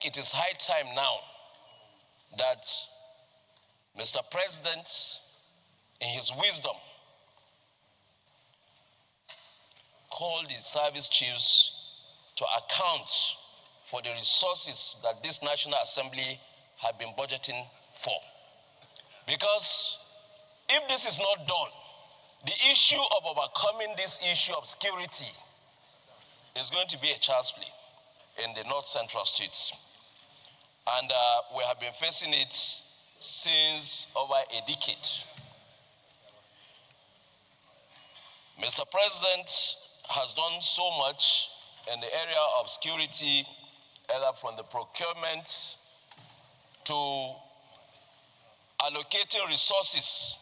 It is high time now that Mr. President, in his wisdom, called the service chiefs to account for the resources that this National Assembly have been budgeting for. Because if this is not done, the issue of overcoming this issue of security is going to be a child's play in the North Central states. And we have been facing it since over a decade. Mr. President has done so much in the area of security, either from the procurement to allocating resources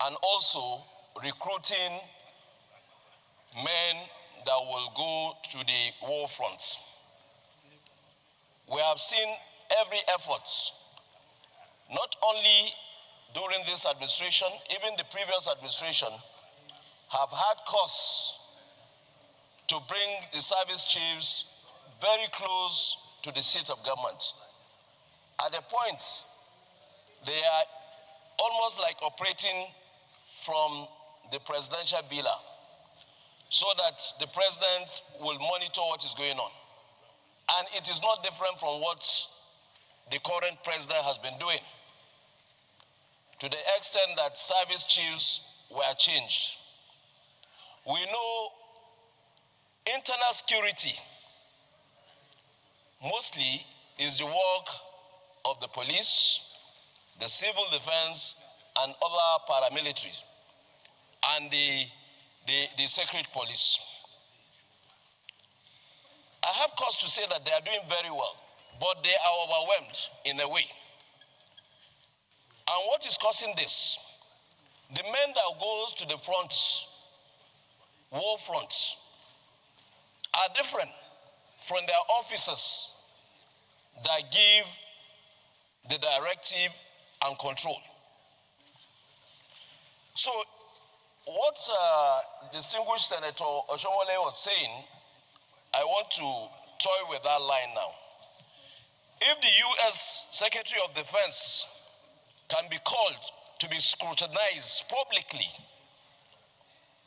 and also recruiting men that will go to the war front. We have seen every effort, not only during this administration, even the previous administration, have had costs to bring the service chiefs very close to the seat of government. At a point, they are almost like operating from the presidential villa, so that the president will monitor what is going on. And it is not different from what the current president has been doing, to the extent that service chiefs were changed. We know internal security mostly is the work of the police, the civil defense, and other paramilitaries, and the secret police. I have cause to say that they are doing very well, but they are overwhelmed in a way. And what is causing this? The men that goes to the front, war front, are different from their officers that give the directive and control. So what distinguished Senator Oshomole was saying, I want to toy with that line now. If the U.S. Secretary of Defense can be called to be scrutinized publicly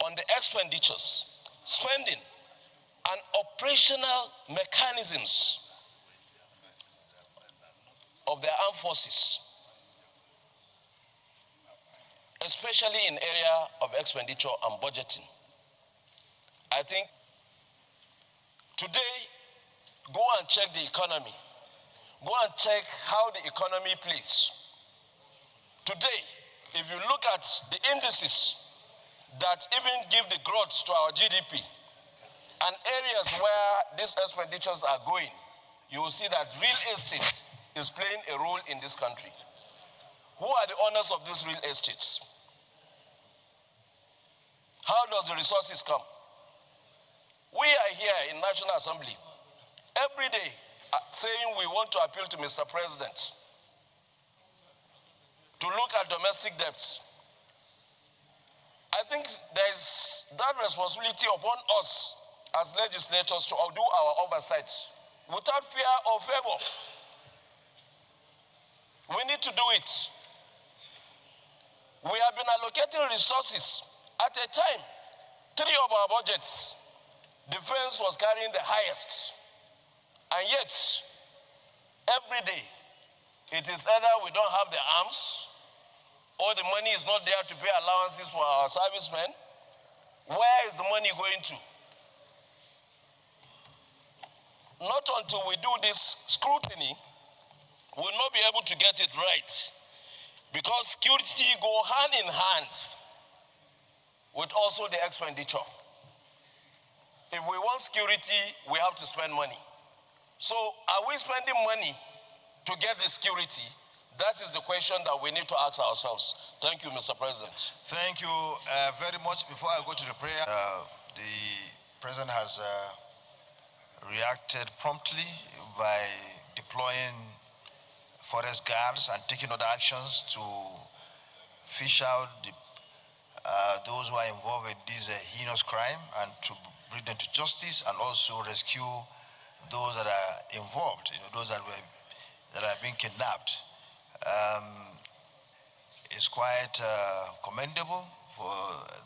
on the expenditures, spending, and operational mechanisms of their armed forces, especially in area of expenditure and budgeting, I think today, go and check the economy. Go and check how the economy plays. Today, if you look at the indices that even give the growth to our GDP and areas where these expenditures are going, you will see that real estate is playing a role in this country. Who are the owners of these real estates? How does the resources come? We are here in National Assembly every day saying we want to appeal to Mr. President to look at domestic debts. I think there's that responsibility upon us as legislators to do our oversight without fear or favor. We need to do it. We have been allocating resources at a time. 3 of our budgets, defense was carrying the highest. And yet, every day, it is either we don't have the arms, or the money is not there to pay allowances for our servicemen. Where is the money going to? Not until we do this scrutiny, we'll not be able to get it right. Because security go hand in hand with also the expenditure. If we want security, we have to spend money. So are we spending money to get the security? That is the question that we need to ask ourselves. Thank you, Mr. President. Thank you very much. Before I go to the prayer, the President has reacted promptly by deploying forest guards and taking other actions to fish out those who are involved in this heinous crime and to bring them to justice, and also rescue those that are involved, those that are being kidnapped. It's quite commendable for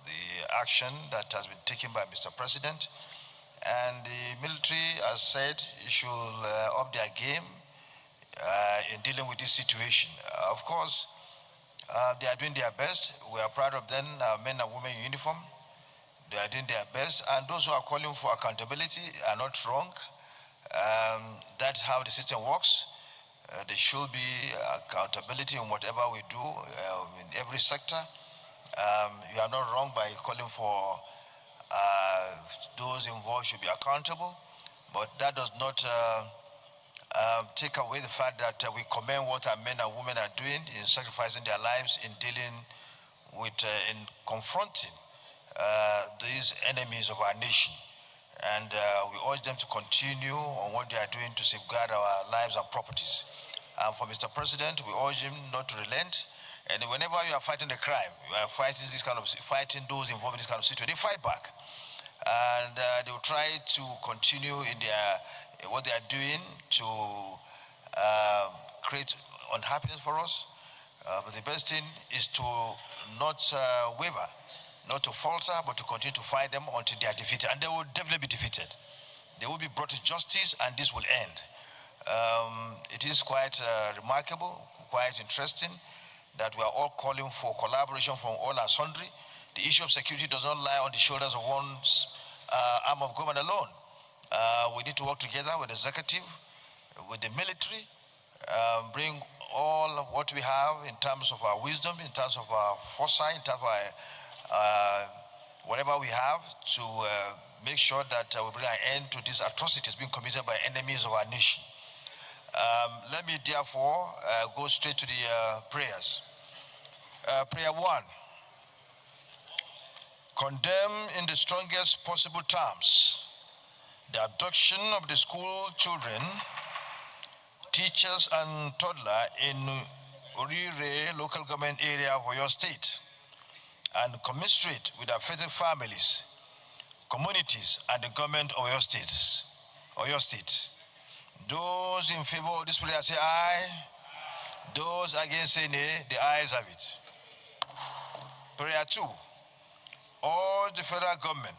the action that has been taken by Mr. President. And the military has said it should up their game in dealing with this situation. Of course, they are doing their best. We are proud of them, men and women in uniform. They are doing their best. And those who are calling for accountability are not wrong. That's how the system works. There should be accountability in whatever we do in every sector. You are not wrong by calling for those involved should be accountable, but that does not take away the fact that we commend what our men and women are doing in sacrificing their lives in dealing with, in confronting these enemies of our nation. And we urge them to continue on what they are doing to safeguard our lives and properties. And for Mr. President, we urge him not to relent. And whenever you are fighting a crime, you are fighting fighting those involved in this kind of situation, they fight back. And they will try to continue in what they are doing to create unhappiness for us. But the best thing is to not waver, not to falter, but to continue to fight them until they are defeated. And they will definitely be defeated. They will be brought to justice, and this will end. It is quite remarkable, quite interesting that we are all calling for collaboration from all our sundry. The issue of security does not lie on the shoulders of one arm of government alone. We need to work together with the executive, with the military, bring all of what we have in terms of our wisdom, in terms of our foresight, in terms of our, whatever we have to make sure that we bring an end to these atrocities being committed by enemies of our nation. Let me therefore go straight to the prayers. Prayer 1. Condemn in the strongest possible terms the abduction of the school children, teachers and toddler in Orire local government area of Oyo State, and commiserate with affected families, communities, and the government of Oyo State. Those in favor of this prayer say aye. Those against say nay. The ayes have it. Prayer 2. Urge the federal government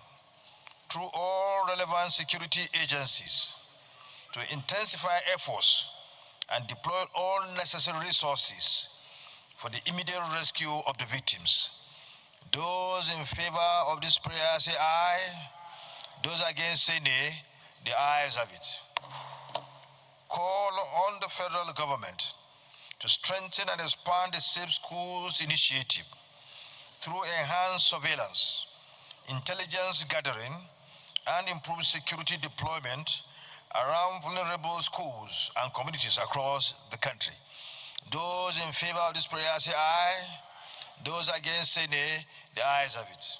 through all relevant security agencies to intensify efforts and deploy all necessary resources for the immediate rescue of the victims. Those in favor of this prayer say aye. Those against say nay. The ayes have it. Call on the federal government to strengthen and expand the Safe Schools initiative through enhanced surveillance, intelligence gathering, and improved security deployment around vulnerable schools and communities across the country. Those in favor of this prayer say aye. Those against say nay. The ayes have it.